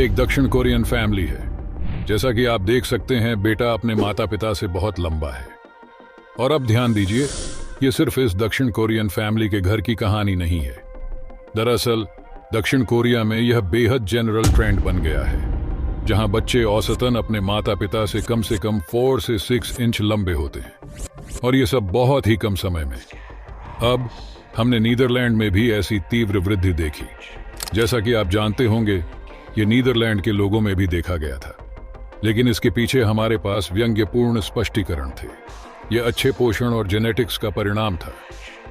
एक दक्षिण Korean family है। जैसा कि आप देख सकते हैं, बेटा अपने माता पिता से बहुत लंबा है। और अब ध्यान दीजिए, ये सिर्फ इस दक्षिण कोरियन फैमिली के घर की कहानी नहीं है। दरअसल दक्षिण कोरिया में यह बेहद जनरल ट्रेंड बन गया है, जहां बच्चे औसतन अपने माता पिता से कम 4 से 6 इंच लंबे होते हैं, और ये सब बहुत ही कम समय में। अब हमने नीदरलैंड में भी ऐसी तीव्र वृद्धि देखी। जैसा कि आप जानते होंगे, ये नीदरलैंड के लोगों में भी देखा गया था, लेकिन इसके पीछे हमारे पास व्यंग्यपूर्ण स्पष्टीकरण थे। यह अच्छे पोषण और जेनेटिक्स का परिणाम था।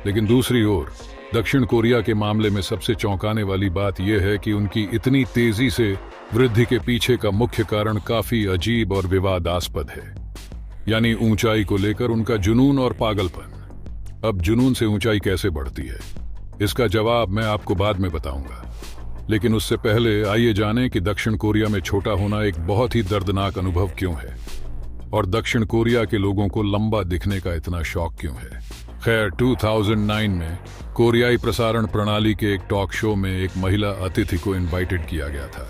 लेकिन दूसरी ओर दक्षिण कोरिया के मामले में सबसे चौंकाने वाली बात यह है कि उनकी इतनी तेजी से वृद्धि के पीछे का मुख्य कारण काफी अजीब और विवादास्पद है, यानी ऊंचाई को लेकर उनका जुनून और पागलपन। अब जुनून से ऊंचाई कैसे बढ़ती है, इसका जवाब मैं आपको बाद में बताऊंगा। लेकिन उससे पहले आइए जानें कि दक्षिण कोरिया में छोटा होना एक बहुत ही दर्दनाक अनुभव क्यों है, और दक्षिण कोरिया के लोगों को लंबा दिखने का इतना शौक क्यों है। खैर, 2009 में कोरियाई प्रसारण प्रणाली के एक टॉक शो में एक महिला अतिथि को इनवाइटेड किया गया था।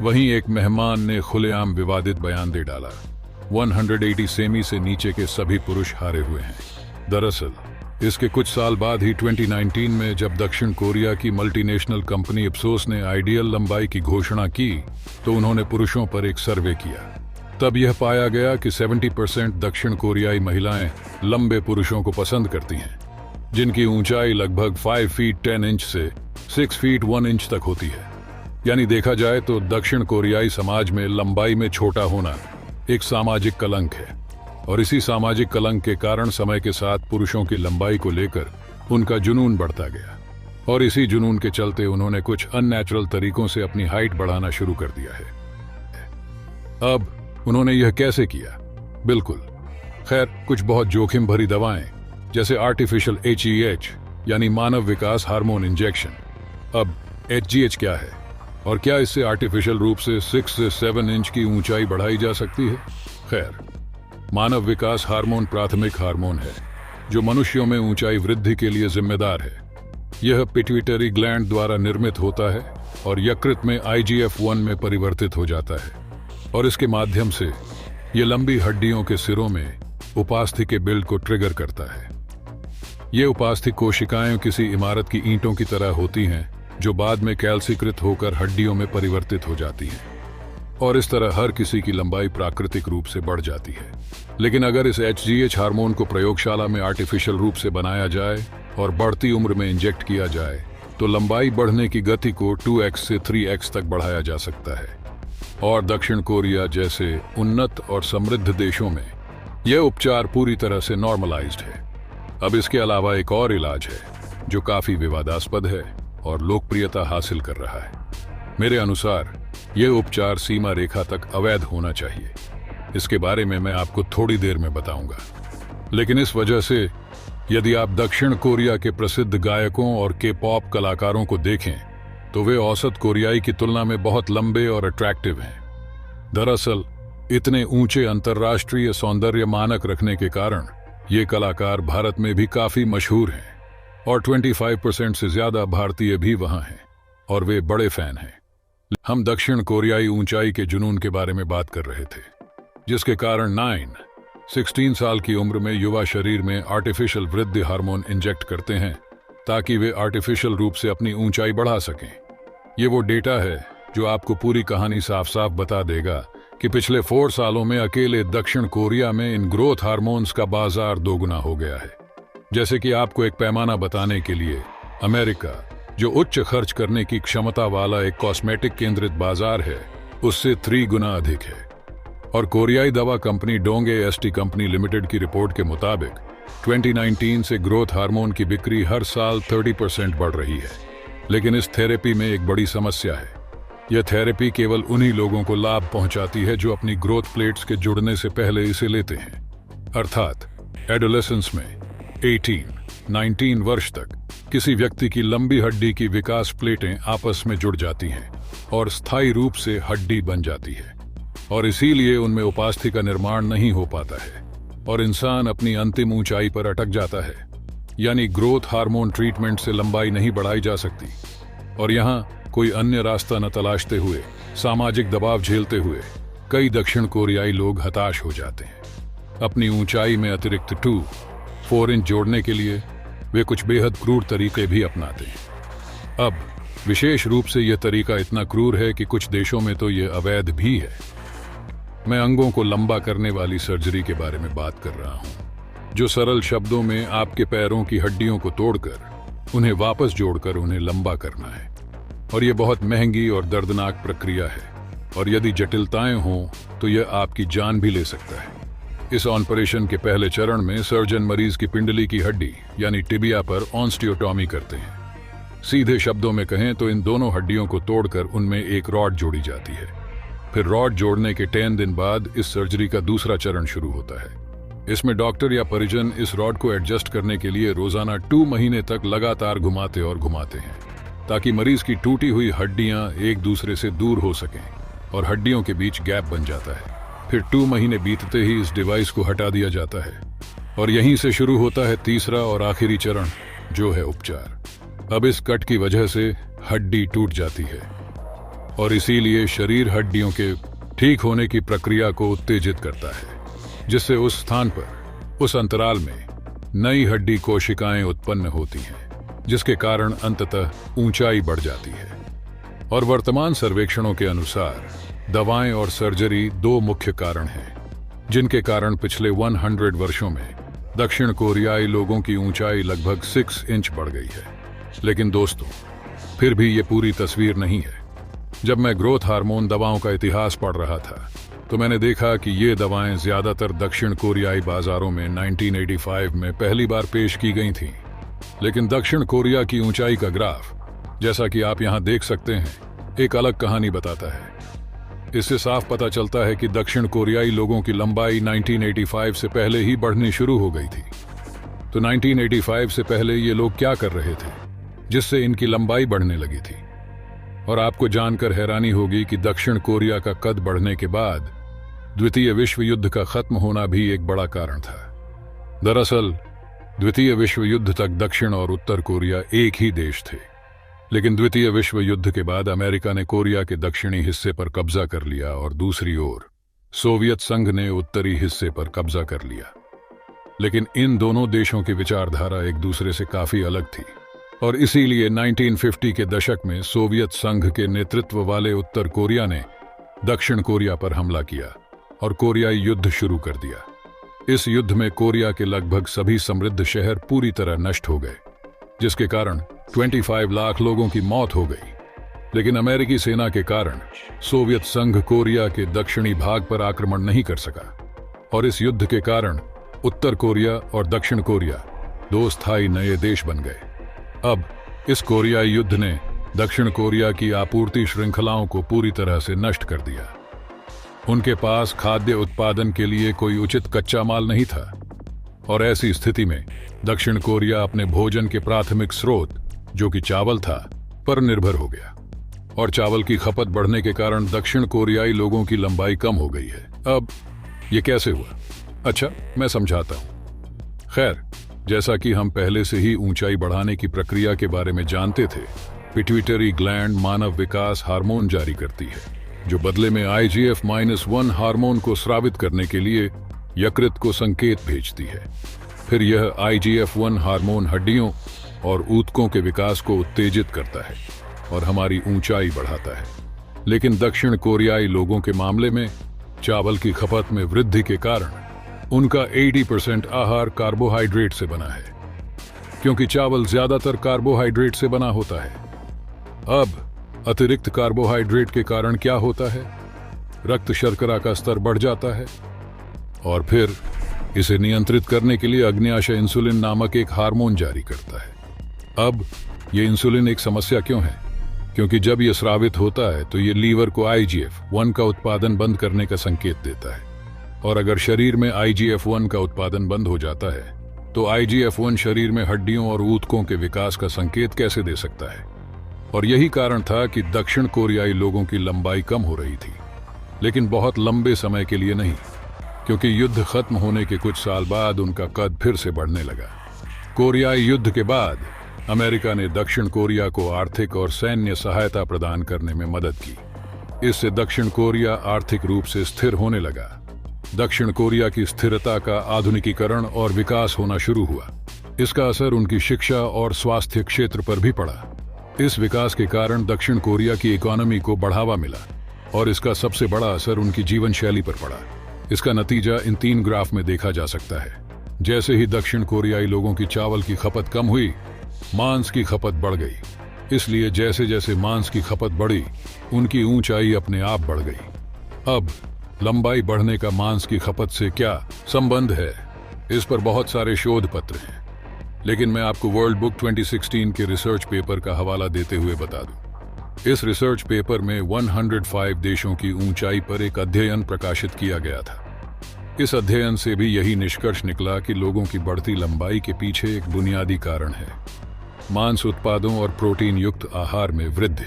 वहीं एक मेहमान ने खुलेआम विवादित बयान दे डाला, 180 सेमी से नीचे के सभी पुरुष हारे हुए हैं। दरअसल इसके कुछ साल बाद ही 2019 में जब दक्षिण कोरिया की मल्टीनेशनल कंपनी इप्सोस ने आइडियल लंबाई की घोषणा की, तो उन्होंने पुरुषों पर एक सर्वे किया। तब यह पाया गया कि 70% दक्षिण कोरियाई महिलाएं लंबे पुरुषों को पसंद करती हैं, जिनकी ऊंचाई लगभग 5 फीट 10 इंच से 6 फीट 1 इंच तक होती है। यानी देखा जाए तो दक्षिण कोरियाई समाज में लंबाई में छोटा होना एक सामाजिक कलंक है, और इसी सामाजिक कलंक के कारण समय के साथ पुरुषों की लंबाई को लेकर उनका जुनून बढ़ता गया, और इसी जुनून के चलते उन्होंने कुछ अननेचुरल तरीकों से अपनी हाइट बढ़ाना शुरू कर दिया है। अब उन्होंने यह कैसे किया? बिल्कुल, खैर, कुछ बहुत जोखिम भरी दवाएं, जैसे आर्टिफिशियल HGH यानी मानव विकास हार्मोन इंजेक्शन। अब HGH क्या है, और क्या इससे आर्टिफिशियल रूप से 6 से 7 इंच की ऊंचाई बढ़ाई जा सकती है? खैर, मानव विकास हार्मोन प्राथमिक हार्मोन है जो मनुष्यों में ऊंचाई वृद्धि के लिए जिम्मेदार है। यह पिट्यूटरी ग्लैंड द्वारा निर्मित होता है और यकृत में IGF-1 में परिवर्तित हो जाता है, और इसके माध्यम से यह लंबी हड्डियों के सिरों में उपास्थि के बिल्ड को ट्रिगर करता है। ये उपास्थि कोशिकाएं किसी इमारत की ईंटों की तरह होती हैं, जो बाद में कैल्सीकृत होकर हड्डियों में परिवर्तित हो जाती हैं, और इस तरह हर किसी की लंबाई प्राकृतिक रूप से बढ़ जाती है। लेकिन अगर इस HGH हार्मोन को प्रयोगशाला में आर्टिफिशियल रूप से बनाया जाए और बढ़ती उम्र में इंजेक्ट किया जाए, तो लंबाई बढ़ने की गति को 2x से 3x तक बढ़ाया जा सकता है। और दक्षिण कोरिया जैसे उन्नत और समृद्ध देशों में यह उपचार पूरी तरह से नॉर्मलाइज्ड है। अब इसके अलावा एक और इलाज है जो काफी विवादास्पद है और लोकप्रियता हासिल कर रहा है। मेरे अनुसार यह उपचार सीमा रेखा तक अवैध होना चाहिए। इसके बारे में मैं आपको थोड़ी देर में बताऊंगा। लेकिन इस वजह से यदि आप दक्षिण कोरिया के प्रसिद्ध गायकों और K-पॉप कलाकारों को देखें, तो वे औसत कोरियाई की तुलना में बहुत लंबे और अट्रैक्टिव हैं। दरअसल इतने ऊंचे अंतर्राष्ट्रीय सौंदर्य मानक रखने के कारण ये कलाकार भारत में भी काफी मशहूर हैं, और 25% से ज्यादा भारतीय भी वहां हैं, और वे बड़े फैन हैं। हम दक्षिण कोरियाई ऊंचाई के जुनून के बारे में बात कर रहे थे, जिसके कारण 16 साल की उम्र में युवा शरीर में आर्टिफिशियल वृद्धि हार्मोन इंजेक्ट करते हैं ताकि वे आर्टिफिशियल रूप से अपनी ऊंचाई बढ़ा सकें। ये वो डेटा है जो आपको पूरी कहानी साफ साफ बता देगा कि पिछले 4 सालों में अकेले दक्षिण कोरिया में इन ग्रोथ हार्मोन्स का बाजार दोगुना हो गया है। जैसे कि आपको एक पैमाना बताने के लिए, अमेरिका, जो उच्च खर्च करने की क्षमता वाला एक कॉस्मेटिक केंद्रित बाजार है, उससे 3 गुना अधिक है। और कोरियाई दवा कंपनी डोंगे एसटी कंपनी लिमिटेड की रिपोर्ट के मुताबिक 2019 से ग्रोथ हार्मोन की बिक्री हर साल 30% बढ़ रही है। लेकिन इस थेरेपी में एक बड़ी समस्या है। यह थेरेपी केवल उन्हीं लोगों को लाभ पहुंचाती है जो अपनी ग्रोथ प्लेट्स के जुड़ने से पहले इसे लेते हैं, अर्थात एडोलेसेंस में 18-19 वर्ष तक किसी व्यक्ति की लंबी हड्डी की विकास प्लेटें आपस में जुड़ जाती हैं और स्थायी रूप से हड्डी बन जाती है, और इसीलिए उनमें उपास्थि का निर्माण नहीं हो पाता है और इंसान अपनी अंतिम ऊंचाई पर अटक जाता है। यानी ग्रोथ हार्मोन ट्रीटमेंट से लंबाई नहीं बढ़ाई जा सकती, और यहाँ कोई अन्य रास्ता न तलाशते हुए सामाजिक दबाव झेलते हुए कई दक्षिण कोरियाई लोग हताश हो जाते हैं। अपनी ऊंचाई में अतिरिक्त 2-4 इंच जोड़ने के लिए वे कुछ बेहद क्रूर तरीके भी अपनाते हैं। अब विशेष रूप से यह तरीका इतना क्रूर है कि कुछ देशों में तो यह अवैध भी है। मैं अंगों को लंबा करने वाली सर्जरी के बारे में बात कर रहा हूं, जो सरल शब्दों में आपके पैरों की हड्डियों को तोड़कर उन्हें वापस जोड़कर उन्हें लंबा करना है। और यह बहुत महंगी और दर्दनाक प्रक्रिया है, और यदि जटिलताएं हों तो यह आपकी जान भी ले सकता है। इस ऑपरेशन के पहले चरण में सर्जन मरीज की पिंडली की हड्डी यानी टिबिया पर ऑस्टियोटॉमी करते हैं। सीधे शब्दों में कहें तो इन दोनों हड्डियों को तोड़कर उनमें एक रॉड जोड़ी जाती है। फिर रॉड जोड़ने के 10 दिन बाद इस सर्जरी का दूसरा चरण शुरू होता है। इसमें डॉक्टर या परिजन इस रॉड को एडजस्ट करने के लिए रोजाना 2 महीने तक लगातार घुमाते और घुमाते हैं, ताकि मरीज की टूटी हुई हड्डियां एक दूसरे से दूर हो सकें और हड्डियों के बीच गैप बन जाता है। फिर 2 महीने बीतते ही इस डिवाइस को हटा दिया जाता है और यहीं से शुरू होता है तीसरा और आखिरी चरण, जो है उपचार। अब इस कट की वजह से हड्डी टूट जाती है और इसीलिए शरीर हड्डियों के ठीक होने की प्रक्रिया को उत्तेजित करता है, जिससे उस स्थान पर, उस अंतराल में नई हड्डी कोशिकाएं उत्पन्न होती हैं, जिसके कारण अंततः ऊंचाई बढ़ जाती है। और वर्तमान सर्वेक्षणों के अनुसार दवाएं और सर्जरी 2 मुख्य कारण हैं, जिनके कारण पिछले 100 वर्षों में दक्षिण कोरियाई लोगों की ऊंचाई लगभग 6 इंच बढ़ गई है। लेकिन दोस्तों, फिर भी ये पूरी तस्वीर नहीं है। जब मैं ग्रोथ हार्मोन दवाओं का इतिहास पढ़ रहा था तो मैंने देखा कि ये दवाएं ज्यादातर दक्षिण कोरियाई बाजारों में 1985 में पहली बार पेश की गई थीं। लेकिन दक्षिण कोरिया की ऊंचाई का ग्राफ, जैसा कि आप यहां देख सकते हैं, एक अलग कहानी बताता है। इससे साफ पता चलता है कि दक्षिण कोरियाई लोगों की लंबाई 1985 से पहले ही बढ़नी शुरू हो गई थी। तो 1985 से पहले ये लोग क्या कर रहे थे जिससे इनकी लंबाई बढ़ने लगी थी? और आपको जानकर हैरानी होगी कि दक्षिण कोरिया का कद बढ़ने के बाद द्वितीय विश्व युद्ध का खत्म होना भी एक बड़ा कारण था। दरअसल द्वितीय विश्व युद्ध तक दक्षिण और उत्तर कोरिया एक ही देश थे, लेकिन द्वितीय विश्व युद्ध के बाद अमेरिका ने कोरिया के दक्षिणी हिस्से पर कब्जा कर लिया और दूसरी ओर सोवियत संघ ने उत्तरी हिस्से पर कब्जा कर लिया। लेकिन इन दोनों देशों की विचारधारा एक दूसरे से काफी अलग थी और इसीलिए 1950 के दशक में सोवियत संघ के नेतृत्व वाले उत्तर कोरिया ने दक्षिण कोरिया पर हमला किया और कोरियाई युद्ध शुरू कर दिया। इस युद्ध में कोरिया के लगभग सभी समृद्ध शहर पूरी तरह नष्ट हो गए, जिसके कारण 25 लाख लोगों की मौत हो गई। लेकिन अमेरिकी सेना के कारण सोवियत संघ कोरिया के दक्षिणी भाग पर आक्रमण नहीं कर सका और इस युद्ध के कारण उत्तर कोरिया और दक्षिण कोरिया 2 स्थायी नए देश बन गए। अब इस कोरियाई युद्ध ने दक्षिण कोरिया की आपूर्ति श्रृंखलाओं को पूरी तरह से नष्ट कर दिया। उनके पास खाद्य उत्पादन के लिए कोई उचित कच्चा माल नहीं था और ऐसी स्थिति में दक्षिण कोरिया अपने भोजन के प्राथमिक स्रोत, जो कि चावल था, पर निर्भर हो गया और चावल की खपत बढ़ने के कारण दक्षिण कोरियाई लोगों की लंबाई कम हो गई है। अब ये कैसे हुआ? अच्छा, मैं समझाता हूं। खैर, जैसा कि हम पहले से ही ऊंचाई बढ़ाने की प्रक्रिया के बारे में जानते थे, पिट्यूटरी ग्लैंड मानव विकास हार्मोन जारी करती है, जो बदले में IGF-1 हार्मोन को स्रावित करने के लिए यकृत को संकेत भेजती है। फिर यह IGF-1 हार्मोन हड्डियों और ऊतकों के विकास को उत्तेजित करता है और हमारी ऊंचाई बढ़ाता है। लेकिन दक्षिण कोरियाई लोगों के मामले में चावल की खपत में वृद्धि के कारण उनका 80% आहार कार्बोहाइड्रेट से बना है, क्योंकि चावल ज्यादातर कार्बोहाइड्रेट से बना होता है। अब अतिरिक्त कार्बोहाइड्रेट के कारण क्या होता है? रक्त शर्करा का स्तर बढ़ जाता है और फिर इसे नियंत्रित करने के लिए अग्न्याशय इंसुलिन नामक एक हार्मोन जारी करता है। अब ये इंसुलिन एक समस्या क्यों है? क्योंकि जब यह स्रावित होता है तो ये लीवर को IGF-1 का उत्पादन बंद करने का संकेत देता है, और अगर शरीर में IGF-1 का उत्पादन बंद हो जाता है तो IGF-1 शरीर में हड्डियों और ऊतकों के विकास का संकेत कैसे दे सकता है? और यही कारण था कि दक्षिण कोरियाई लोगों की लंबाई कम हो रही थी, लेकिन बहुत लंबे समय के लिए नहीं, क्योंकि युद्ध खत्म होने के कुछ साल बाद उनका कद फिर से बढ़ने लगा। कोरियाई युद्ध के बाद अमेरिका ने दक्षिण कोरिया को आर्थिक और सैन्य सहायता प्रदान करने में मदद की इससे दक्षिण कोरिया आर्थिक रूप से स्थिर होने लगा। दक्षिण कोरिया की स्थिरता का आधुनिकीकरण और विकास होना शुरू हुआ। इसका असर उनकी शिक्षा और स्वास्थ्य क्षेत्र पर भी पड़ा। इस विकास के कारण दक्षिण कोरिया की इकोनॉमी को बढ़ावा मिला और इसका सबसे बड़ा असर उनकी जीवन शैली पर पड़ा। इसका नतीजा इन 3 ग्राफ में देखा जा सकता है। जैसे ही दक्षिण कोरियाई लोगों की चावल की खपत कम हुई, मांस की खपत बढ़ गई। इसलिए जैसे जैसे मांस की खपत बढ़ी, उनकी ऊंचाई अपने आप बढ़ गई। अब लंबाई बढ़ने का मांस की खपत से क्या संबंध है? इस पर बहुत सारे शोध पत्र हैं, लेकिन मैं आपको वर्ल्ड बुक 2016 के रिसर्च पेपर का हवाला देते हुए बता दूं। इस रिसर्च पेपर में 105 देशों की ऊंचाई पर एक अध्ययन प्रकाशित किया गया था। इस अध्ययन से भी यही निष्कर्ष निकला कि लोगों की बढ़ती लंबाई के पीछे एक बुनियादी कारण है मांस उत्पादों और प्रोटीन युक्त आहार में वृद्धि।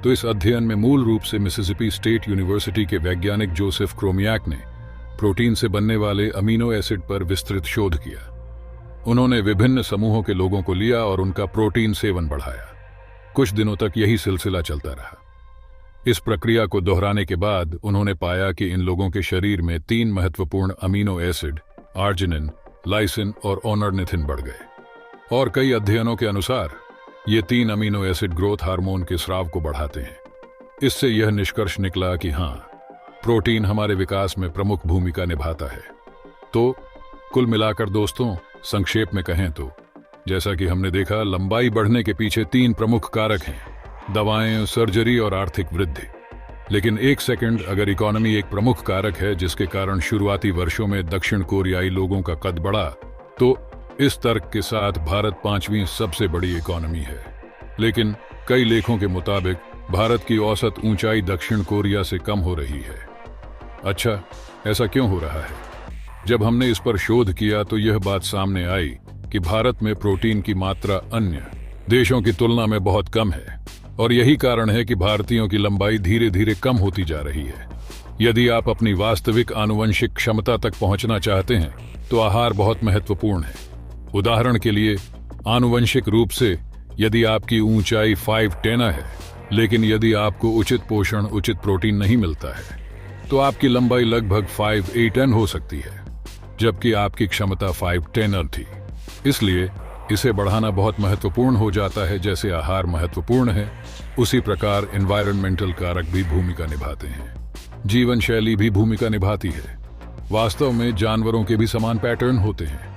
तो इस अध्ययन में मूल रूप से मिसिसिपी स्टेट यूनिवर्सिटी के वैज्ञानिक जोसेफ क्रोमियाक ने प्रोटीन से बनने वाले अमीनो एसिड पर विस्तृत शोध किया। उन्होंने विभिन्न समूहों के लोगों को लिया और उनका प्रोटीन सेवन बढ़ाया। कुछ दिनों तक यही सिलसिला चलता रहा। इस प्रक्रिया को दोहराने के बाद उन्होंने पाया कि इन लोगों के शरीर में 3 महत्वपूर्ण अमीनो एसिड आर्जिनिन, लाइसिन और ऑनर्निथिन बढ़ गए। और कई अध्ययनों के अनुसार ये 3 अमीनो एसिड ग्रोथ हार्मोन के स्राव को बढ़ाते हैं। इससे यह निष्कर्ष निकला कि हाँ, प्रोटीन हमारे विकास में प्रमुख भूमिका निभाता है। तो कुल मिलाकर दोस्तों, संक्षेप में कहें तो जैसा कि हमने देखा, लंबाई बढ़ने के पीछे 3 प्रमुख कारक हैं: दवाएं, सर्जरी और आर्थिक वृद्धि। लेकिन एक सेकंड, अगर इकोनॉमी एक प्रमुख कारक है जिसके कारण शुरुआती वर्षों में दक्षिण कोरियाई लोगों का कद बढ़ा, तो इस तर्क के साथ भारत 5वीं सबसे बड़ी इकोनॉमी है। लेकिन कई लेखों के मुताबिक भारत की औसत ऊंचाई दक्षिण कोरिया से कम हो रही है। अच्छा, ऐसा क्यों हो रहा है? जब हमने इस पर शोध किया तो यह बात सामने आई कि भारत में प्रोटीन की मात्रा अन्य देशों की तुलना में बहुत कम है और यही कारण है कि भारतीयों की लंबाई धीरे धीरे कम होती जा रही है। यदि आप अपनी वास्तविक आनुवंशिक क्षमता तक पहुंचना चाहते हैं तो आहार बहुत महत्वपूर्ण है। उदाहरण के लिए, आनुवंशिक रूप से यदि आपकी ऊंचाई 5'10" है, लेकिन यदि आपको उचित पोषण, उचित प्रोटीन नहीं मिलता है तो आपकी लंबाई लगभग 5'8" हो सकती है, जबकि आपकी क्षमता 5'10" थी। इसलिए इसे बढ़ाना बहुत महत्वपूर्ण हो जाता है। जैसे आहार महत्वपूर्ण है, उसी प्रकार एनवायरमेंटल कारक भी भूमिका निभाते हैं। जीवन शैली भी भूमिका निभाती है। वास्तव में जानवरों के भी समान पैटर्न होते हैं।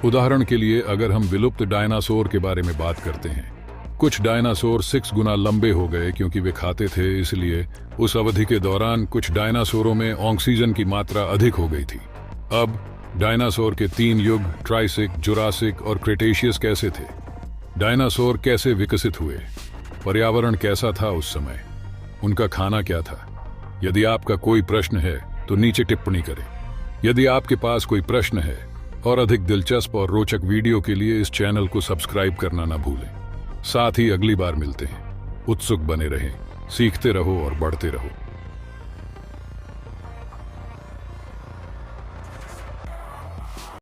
उदाहरण के लिए, अगर हम विलुप्त डायनासोर के बारे में बात करते हैं, कुछ डायनासोर 6 गुना लंबे हो गए क्योंकि वे खाते थे। इसलिए उस अवधि के दौरान कुछ डायनासोरों में ऑक्सीजन की मात्रा अधिक हो गई थी। अब डायनासोर के 3 युग, ट्राइसिक, जुरासिक और क्रेटेशियस कैसे थे? डायनासोर कैसे विकसित हुए? पर्यावरण कैसा था उस समय? उनका खाना क्या था? यदि आपका कोई प्रश्न है तो नीचे टिप्पणी करें। यदि आपके पास कोई प्रश्न है और अधिक दिलचस्प और रोचक वीडियो के लिए इस चैनल को सब्सक्राइब करना ना भूलें। साथ ही अगली बार मिलते हैं। उत्सुक बने रहें, सीखते रहो और बढ़ते रहो।